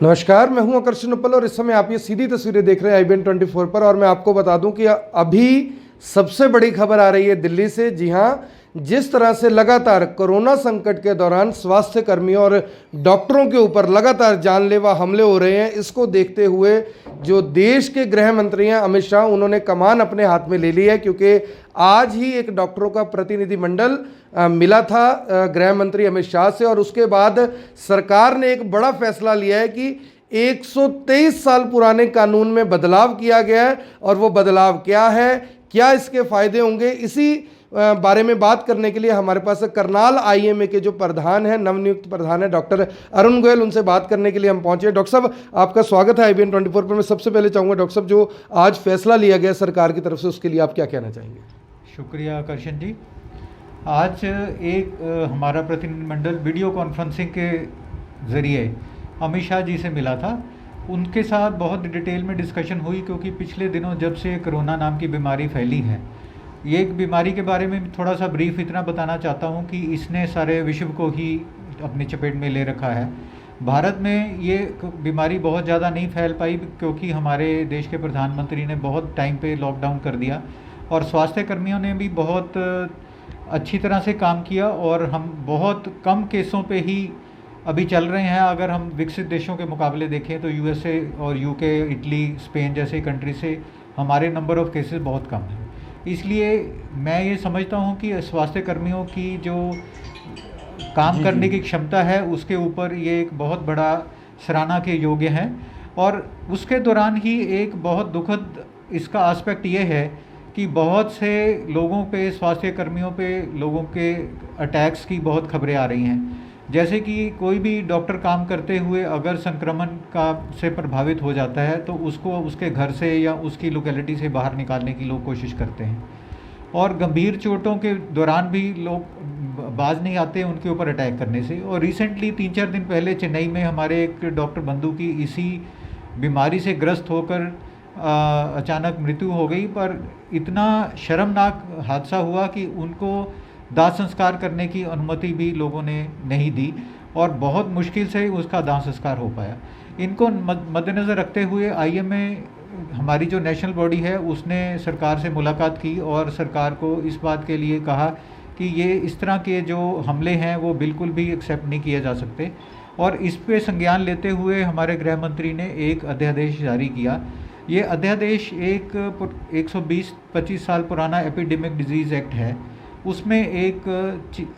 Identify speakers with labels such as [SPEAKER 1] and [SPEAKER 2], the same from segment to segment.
[SPEAKER 1] नमस्कार, मैं हूं आकर्षण उपल और इस समय आप ये सीधी तस्वीरें देख रहे हैं IBN 24 पर। और मैं आपको बता दूं कि अभी सबसे बड़ी खबर आ रही है दिल्ली से। जी हां, जिस तरह से लगातार कोरोना संकट के दौरान स्वास्थ्य कर्मियों और डॉक्टरों के ऊपर लगातार जानलेवा हमले हो रहे हैं, इसको देखते हुए जो देश के गृह मंत्री हैं अमित शाह, उन्होंने कमान अपने हाथ में ले ली है। क्योंकि आज ही एक डॉक्टरों का प्रतिनिधिमंडल मिला था गृह मंत्री अमित शाह से, और उसके बाद सरकार ने एक बड़ा फैसला लिया है कि 123 साल पुराने कानून में बदलाव किया गया है। और वो बदलाव क्या है, क्या इसके फायदे होंगे, इसी बारे में बात करने के लिए हमारे पास करनाल IMA के जो प्रधान हैं, नवनियुक्त प्रधान है डॉक्टर अरुण गोयल, उनसे बात करने के लिए हम पहुंचे। डॉक्टर साहब, आपका स्वागत है IBN 24 पर। मैं सबसे पहले चाहूँगा डॉक्टर साहब, जो आज फैसला लिया गया सरकार की तरफ से, उसके लिए आप क्या कहना चाहेंगे?
[SPEAKER 2] शुक्रिया आकर्षण जी। आज एक हमारा प्रतिनिधिमंडल वीडियो कॉन्फ्रेंसिंग के ज़रिए अमित शाह जी से मिला था। उनके साथ बहुत डिटेल में डिस्कशन हुई, क्योंकि पिछले दिनों जब से कोरोना नाम की बीमारी फैली है, ये एक बीमारी के बारे में थोड़ा सा ब्रीफ इतना बताना चाहता हूँ कि इसने सारे विश्व को ही अपनी चपेट में ले रखा है। भारत में ये बीमारी बहुत ज़्यादा नहीं फैल पाई, क्योंकि हमारे देश के प्रधानमंत्री ने बहुत टाइम पे लॉकडाउन कर दिया और स्वास्थ्य कर्मियों ने भी बहुत अच्छी तरह से काम किया, और हम बहुत कम केसों पे ही अभी चल रहे हैं। अगर हम विकसित देशों के मुकाबले देखें तो USA और UK, इटली, स्पेन जैसे कंट्री से हमारे नंबर ऑफ़ केसेस बहुत कम हैं। इसलिए मैं ये समझता हूँ कि स्वास्थ्य कर्मियों की जो काम करने की क्षमता है, उसके ऊपर ये एक बहुत बड़ा सराहना के योग्य है। और उसके दौरान ही एक बहुत दुखद इसका एस्पेक्ट ये है कि बहुत से लोगों पे, स्वास्थ्य कर्मियों पे, लोगों के अटैक्स की बहुत खबरें आ रही हैं। जैसे कि कोई भी डॉक्टर काम करते हुए अगर संक्रमण का से प्रभावित हो जाता है तो उसको उसके घर से या उसकी लोकेलिटी से बाहर निकालने की लोग कोशिश करते हैं, और गंभीर चोटों के दौरान भी लोग बाज नहीं आते उनके ऊपर अटैक करने से। और रिसेंटली 3-4 दिन पहले चेन्नई में हमारे एक डॉक्टर बंधु की इसी बीमारी से ग्रस्त होकर अचानक मृत्यु हो गई। पर इतना शर्मनाक हादसा हुआ कि उनको दाह संस्कार करने की अनुमति भी लोगों ने नहीं दी, और बहुत मुश्किल से उसका दाह संस्कार हो पाया। इनको मद्देनज़र रखते हुए IMA, हमारी जो नेशनल बॉडी है, उसने सरकार से मुलाकात की और सरकार को इस बात के लिए कहा कि ये इस तरह के जो हमले हैं वो बिल्कुल भी एक्सेप्ट नहीं किए जा सकते। और इस पे संज्ञान लेते हुए हमारे गृह मंत्री ने एक अध्यादेश जारी किया। ये अध्यादेश एक 120-25 साल पुराना एपिडेमिक डिजीज़ एक्ट है, उसमें एक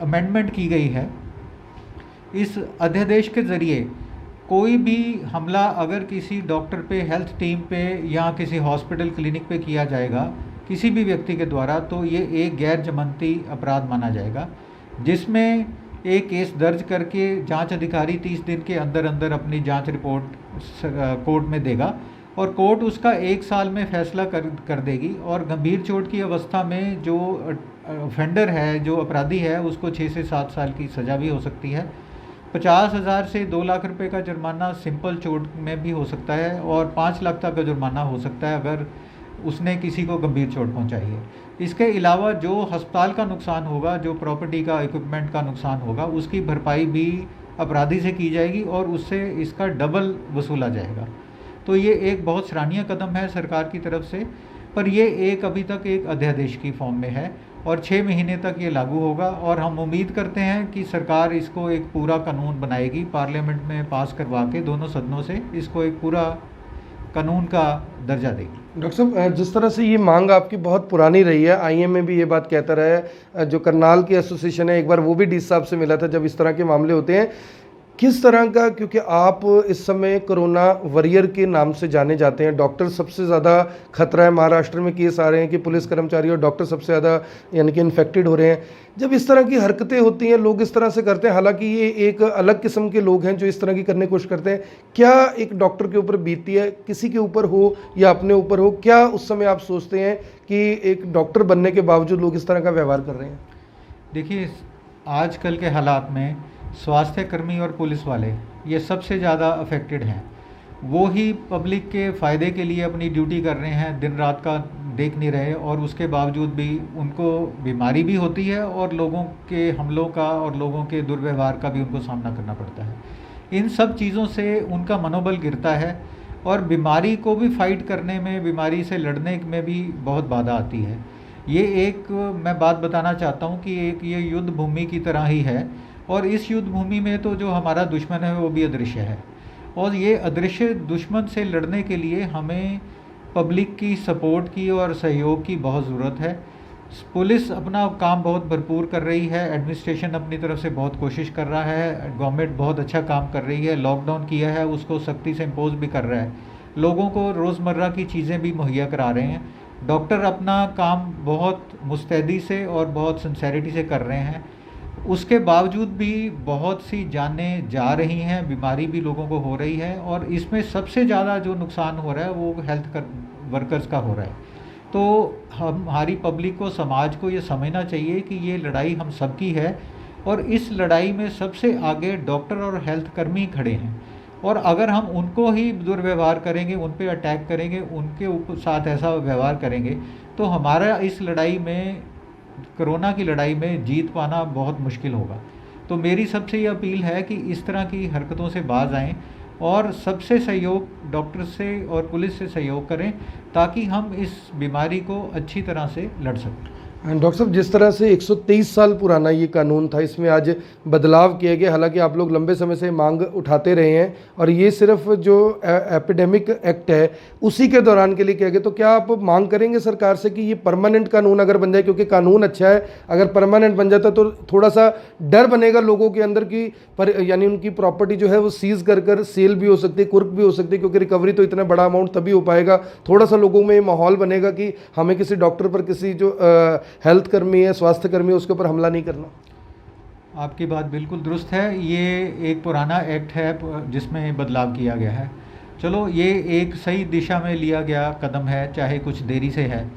[SPEAKER 2] अमेंडमेंट की गई है। इस अध्यादेश के ज़रिए कोई भी हमला अगर किसी डॉक्टर पे, हेल्थ टीम पे या किसी हॉस्पिटल क्लिनिक पे किया जाएगा किसी भी व्यक्ति के द्वारा, तो ये एक गैर जमानती अपराध माना जाएगा, जिसमें एक केस दर्ज करके जांच अधिकारी 30 दिन के अंदर अंदर अपनी जांच रिपोर्ट कोर्ट में देगा, और कोर्ट उसका 1 साल में फैसला कर देगी। और गंभीर चोट की अवस्था में जो ऑफेंडर है, जो अपराधी है, उसको 6 से 7 साल की सज़ा भी हो सकती है। 50,000 से 2 लाख रुपए का जुर्माना सिंपल चोट में भी हो सकता है, और 5 लाख तक का जुर्माना हो सकता है अगर उसने किसी को गंभीर चोट पहुंचाई है। इसके अलावा जो अस्पताल का नुकसान होगा, जो प्रॉपर्टी का, इक्विपमेंट का नुकसान होगा, उसकी भरपाई भी अपराधी से की जाएगी और उससे इसका डबल वसूला जाएगा। तो ये एक बहुत सराहनीय कदम है सरकार की तरफ से, पर ये एक अभी तक एक अध्यादेश की फॉर्म में है और 6 महीने तक ये लागू होगा। और हम उम्मीद करते हैं कि सरकार इसको एक पूरा कानून बनाएगी, पार्लियामेंट में पास करवा के दोनों सदनों से इसको एक पूरा कानून का दर्जा देगी।
[SPEAKER 1] डॉक्टर साहब, जिस तरह से ये मांग आपकी बहुत पुरानी रही है, IMA भी ये बात कहता रहा है, जो करनाल की एसोसिएशन है, एक बार वो भी DC साहब से मिला था जब इस तरह के मामले होते हैं, किस तरह का, क्योंकि आप इस समय कोरोना वॉरियर के नाम से जाने जाते हैं, डॉक्टर सबसे ज़्यादा खतरा है, महाराष्ट्र में केस आ रहे हैं कि पुलिस कर्मचारी और डॉक्टर सबसे ज़्यादा यानी कि इन्फेक्टेड हो रहे हैं। जब इस तरह की हरकतें होती हैं, लोग इस तरह से करते हैं, हालांकि ये एक अलग किस्म के लोग हैं जो इस तरह की करने की कोशिश करते हैं, क्या एक डॉक्टर के ऊपर बीतती है, किसी के ऊपर हो या अपने ऊपर हो, क्या उस समय आप सोचते हैं कि एक डॉक्टर बनने के बावजूद लोग इस तरह का व्यवहार कर रहे हैं?
[SPEAKER 2] देखिए, आजकल के हालात में स्वास्थ्य कर्मी और पुलिस वाले ये सबसे ज़्यादा अफेक्टेड हैं। वो ही पब्लिक के फ़ायदे के लिए अपनी ड्यूटी कर रहे हैं, दिन रात का देख नहीं रहे, और उसके बावजूद भी उनको बीमारी भी होती है और लोगों के हमलों का और लोगों के दुर्व्यवहार का भी उनको सामना करना पड़ता है। इन सब चीज़ों से उनका मनोबल गिरता है और बीमारी को भी फाइट करने में, बीमारी से लड़ने में भी बहुत बाधा आती है। ये एक मैं बात बताना चाहता हूँ कि एक ये युद्ध भूमि की तरह ही है, और इस युद्ध भूमि में तो जो हमारा दुश्मन है वो भी अदृश्य है, और ये अदृश्य दुश्मन से लड़ने के लिए हमें पब्लिक की सपोर्ट की और सहयोग की बहुत ज़रूरत है। पुलिस अपना काम बहुत भरपूर कर रही है, एडमिनिस्ट्रेशन अपनी तरफ से बहुत कोशिश कर रहा है, गवर्नमेंट बहुत अच्छा काम कर रही है, लॉकडाउन किया है उसको सख्ती से इम्पोज भी कर रहा है, लोगों को रोज़मर्रा की चीज़ें भी मुहैया करा रहे हैं। डॉक्टर अपना काम बहुत मुस्तैदी से और बहुत सिंसेरिटी से कर रहे हैं। उसके बावजूद भी बहुत सी जानें जा रही हैं, बीमारी भी लोगों को हो रही है, और इसमें सबसे ज़्यादा जो नुकसान हो रहा है वो हेल्थ वर्कर्स का हो रहा है। तो हमारी पब्लिक को, समाज को ये समझना चाहिए कि ये लड़ाई हम सबकी है, और इस लड़ाई में सबसे आगे डॉक्टर और हेल्थ कर्मी खड़े हैं, और अगर हम उनको ही दुर्व्यवहार करेंगे, उन पे अटैक करेंगे, उनके साथ ऐसा व्यवहार करेंगे, तो हमारा इस लड़ाई में, कोरोना की लड़ाई में जीत पाना बहुत मुश्किल होगा। तो मेरी सबसे ये अपील है कि इस तरह की हरकतों से बाज आएँ और सबसे सहयोग, डॉक्टर से और पुलिस से सहयोग करें, ताकि हम इस बीमारी को अच्छी तरह से लड़ सकें।
[SPEAKER 1] डॉक्टर साहब, जिस तरह से 123 साल पुराना ये कानून था, इसमें आज बदलाव किए गए, हालांकि आप लोग लंबे समय से मांग उठाते रहे हैं, और ये सिर्फ जो एपिडेमिक एक्ट है उसी के दौरान के लिए किया गया, तो क्या आप मांग करेंगे सरकार से कि ये परमानेंट कानून अगर बन जाए, क्योंकि कानून अच्छा है, अगर परमानेंट बन जाता तो थोड़ा सा डर बनेगा लोगों के अंदर की यानी उनकी प्रॉपर्टी जो है वो सीज कर सेल भी हो सकती है, कुर्क भी हो सकती है, क्योंकि रिकवरी तो इतना बड़ा अमाउंट तभी हो पाएगा, थोड़ा सा लोगों में ये माहौल बनेगा कि हमें किसी डॉक्टर पर, किसी जो हेल्थ कर्मी है, स्वास्थ्य कर्मी है, उसके ऊपर हमला नहीं करना।
[SPEAKER 2] आपकी बात बिल्कुल दुरुस्त है। ये एक पुराना एक्ट है जिसमें बदलाव किया गया है। चलो, ये एक सही दिशा में लिया गया कदम है, चाहे कुछ देरी से है,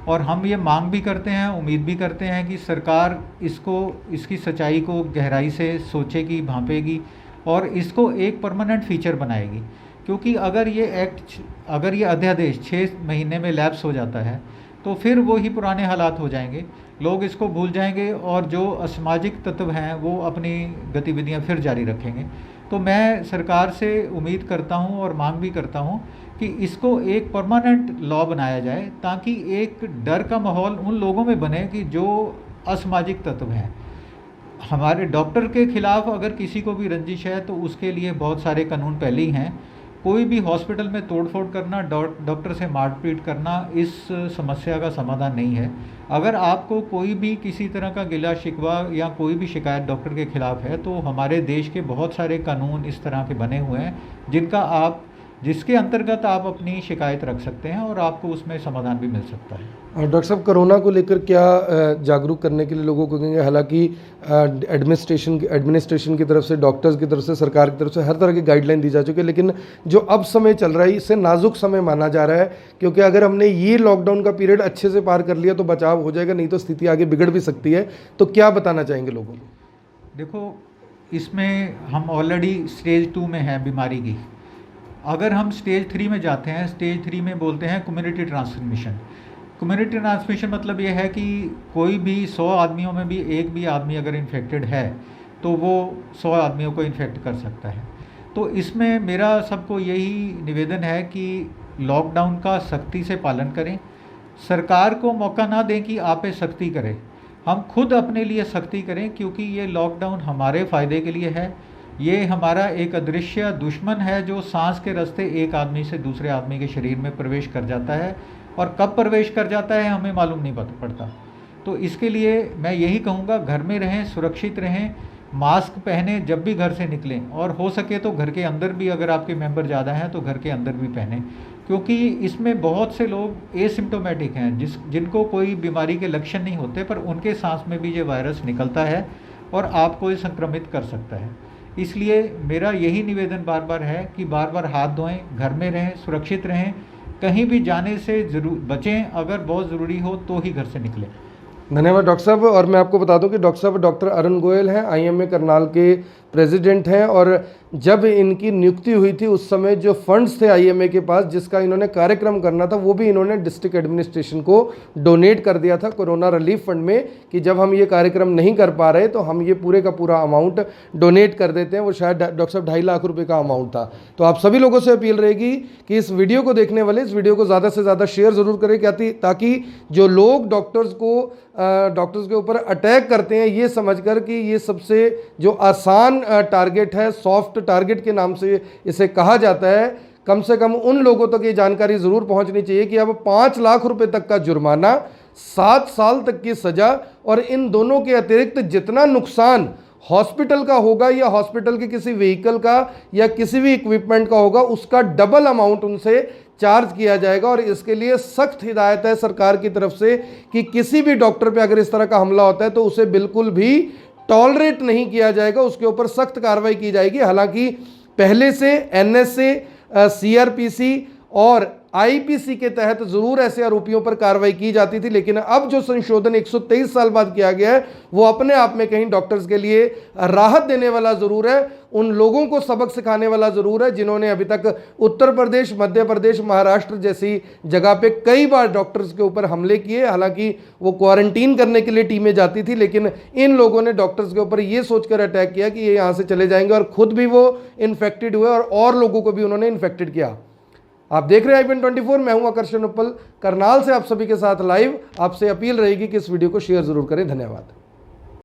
[SPEAKER 2] और हम ये मांग भी करते हैं, उम्मीद भी करते हैं कि सरकार इसकी सच्चाई को गहराई से सोचेगी, भांपेगी, और इसको एक परमानेंट फीचर बनाएगी। क्योंकि अगर ये अध्यादेश 6 महीने में लैप्स हो जाता है तो फिर वो ही पुराने हालात हो जाएंगे, लोग इसको भूल जाएंगे, और जो असामाजिक तत्व हैं वो अपनी गतिविधियां फिर जारी रखेंगे। तो मैं सरकार से उम्मीद करता हूं और मांग भी करता हूं कि इसको एक परमानेंट लॉ बनाया जाए, ताकि एक डर का माहौल उन लोगों में बने कि जो असामाजिक तत्व हैं। हमारे डॉक्टर के खिलाफ अगर किसी को भी रंजिश है तो उसके लिए बहुत सारे कानून पहले ही हैं। कोई भी हॉस्पिटल में तोड़फोड़ करना, डॉक्टर से मारपीट करना इस समस्या का समाधान नहीं है। अगर आपको कोई भी किसी तरह का गिला शिकवा या कोई भी शिकायत डॉक्टर के खिलाफ है, तो हमारे देश के बहुत सारे कानून इस तरह के बने हुए हैं जिसके अंतर्गत आप अपनी शिकायत रख सकते हैं और आपको उसमें समाधान भी मिल सकता है।
[SPEAKER 1] डॉक्टर साहब, कोरोना को लेकर क्या जागरूक करने के लिए लोगों को कहेंगे? हालांकि एडमिनिस्ट्रेशन की तरफ से, डॉक्टर्स की तरफ से, सरकार की तरफ से हर तरह की गाइडलाइन दी जा चुकी है, लेकिन जो अब समय चल रहा है इसे नाजुक समय माना जा रहा है, क्योंकि अगर हमने ये लॉकडाउन का पीरियड अच्छे से पार कर लिया तो बचाव हो जाएगा, नहीं तो स्थिति आगे बिगड़ भी सकती है। तो क्या बताना चाहेंगे लोगों को?
[SPEAKER 2] देखो, इसमें हम ऑलरेडी स्टेज 2 में हैं बीमारी की। अगर हम स्टेज 3 में जाते हैं, स्टेज 3 में बोलते हैं कम्युनिटी ट्रांसमिशन। कम्युनिटी ट्रांसमिशन मतलब ये है कि कोई भी 100 आदमियों में भी एक भी आदमी अगर इन्फेक्टेड है तो वो 100 आदमियों को इन्फेक्ट कर सकता है। तो इसमें मेरा सबको यही निवेदन है कि लॉकडाउन का सख्ती से पालन करें, सरकार को मौका ना दें कि आप पे सख्ती करें, हम खुद अपने लिए सख्ती करें, क्योंकि ये लॉकडाउन हमारे फ़ायदे के लिए है। ये हमारा एक अदृश्य दुश्मन है जो सांस के रास्ते एक आदमी से दूसरे आदमी के शरीर में प्रवेश कर जाता है, और कब प्रवेश कर जाता है हमें मालूम नहीं पड़ता। तो इसके लिए मैं यही कहूँगा, घर में रहें, सुरक्षित रहें, मास्क पहने जब भी घर से निकलें, और हो सके तो घर के अंदर भी, अगर आपके मेंबर ज़्यादा हैं तो घर के अंदर भी पहने, क्योंकि इसमें बहुत से लोग एसिम्प्टोमेटिक हैं जिनको कोई बीमारी के लक्षण नहीं होते, पर उनके सांस में भी ये वायरस निकलता है और आपको ये संक्रमित कर सकता है। इसलिए मेरा यही निवेदन बार बार है कि बार बार हाथ धोएं, घर में रहें, सुरक्षित रहें, कहीं भी जाने से जरूर बचें, अगर बहुत ज़रूरी हो तो ही घर से निकलें।
[SPEAKER 1] धन्यवाद डॉक्टर साहब। और मैं आपको बता दूं कि डॉक्टर साहब डॉक्टर अरुण गोयल हैं, IMA करनाल के प्रेसिडेंट हैं और जब इनकी नियुक्ति हुई थी उस समय जो फंड्स थे आईएमए के पास जिसका इन्होंने कार्यक्रम करना था वो भी इन्होंने डिस्ट्रिक्ट एडमिनिस्ट्रेशन को डोनेट कर दिया था कोरोना रिलीफ फंड में कि जब हम ये कार्यक्रम नहीं कर पा रहे तो हम ये पूरे का पूरा अमाउंट डोनेट कर देते हैं। वो शायद डॉक्टर साहब 2.5 लाख रुपए का अमाउंट था। तो आप सभी लोगों से अपील रहेगी कि इस वीडियो को देखने वाले इस वीडियो को ज़्यादा से ज़्यादा शेयर ज़रूर करें ताकि जो लोग डॉक्टर्स के ऊपर अटैक करते हैं ये समझकर कि ये सबसे जो आसान टारगेट है, सॉफ्ट टारगेट के नाम से इसे कहा जाता है, कम से कम उन लोगों तक ये जानकारी ज़रूर पहुंचनी चाहिए कि अब 5 लाख रुपए तक का जुर्माना, 7 साल तक की सज़ा और इन दोनों के अतिरिक्त जितना नुकसान हॉस्पिटल का होगा या हॉस्पिटल के किसी व्हीकल का या किसी भी इक्विपमेंट का होगा उसका डबल अमाउंट उनसे चार्ज किया जाएगा। और इसके लिए सख्त हिदायत है सरकार की तरफ से कि किसी भी डॉक्टर पे अगर इस तरह का हमला होता है तो उसे बिल्कुल भी टॉलरेट नहीं किया जाएगा, उसके ऊपर सख्त कार्रवाई की जाएगी। हालांकि पहले से एनएसए, सीआरपीसी और आईपीसी के तहत जरूर ऐसे आरोपियों पर कार्रवाई की जाती थी, लेकिन अब जो संशोधन 123 साल बाद किया गया है वो अपने आप में कहीं डॉक्टर्स के लिए राहत देने वाला जरूर है, उन लोगों को सबक सिखाने वाला जरूर है जिन्होंने अभी तक उत्तर प्रदेश, मध्य प्रदेश, महाराष्ट्र जैसी जगह पे कई बार डॉक्टर्स के ऊपर हमले किए। हालांकि वो क्वारंटीन करने के लिए टीमें जाती थी, लेकिन इन लोगों ने डॉक्टर्स के ऊपर ये सोचकर अटैक किया कि ये यहाँ से चले जाएंगे और खुद भी वो इन्फेक्टेड हुए और लोगों को भी उन्होंने इन्फेक्टेड किया। आप देख रहे हैं IBN24, मैं हूं आकर्षण उपल करनाल से आप सभी के साथ लाइव। आपसे अपील रहेगी कि इस वीडियो को शेयर जरूर करें। धन्यवाद।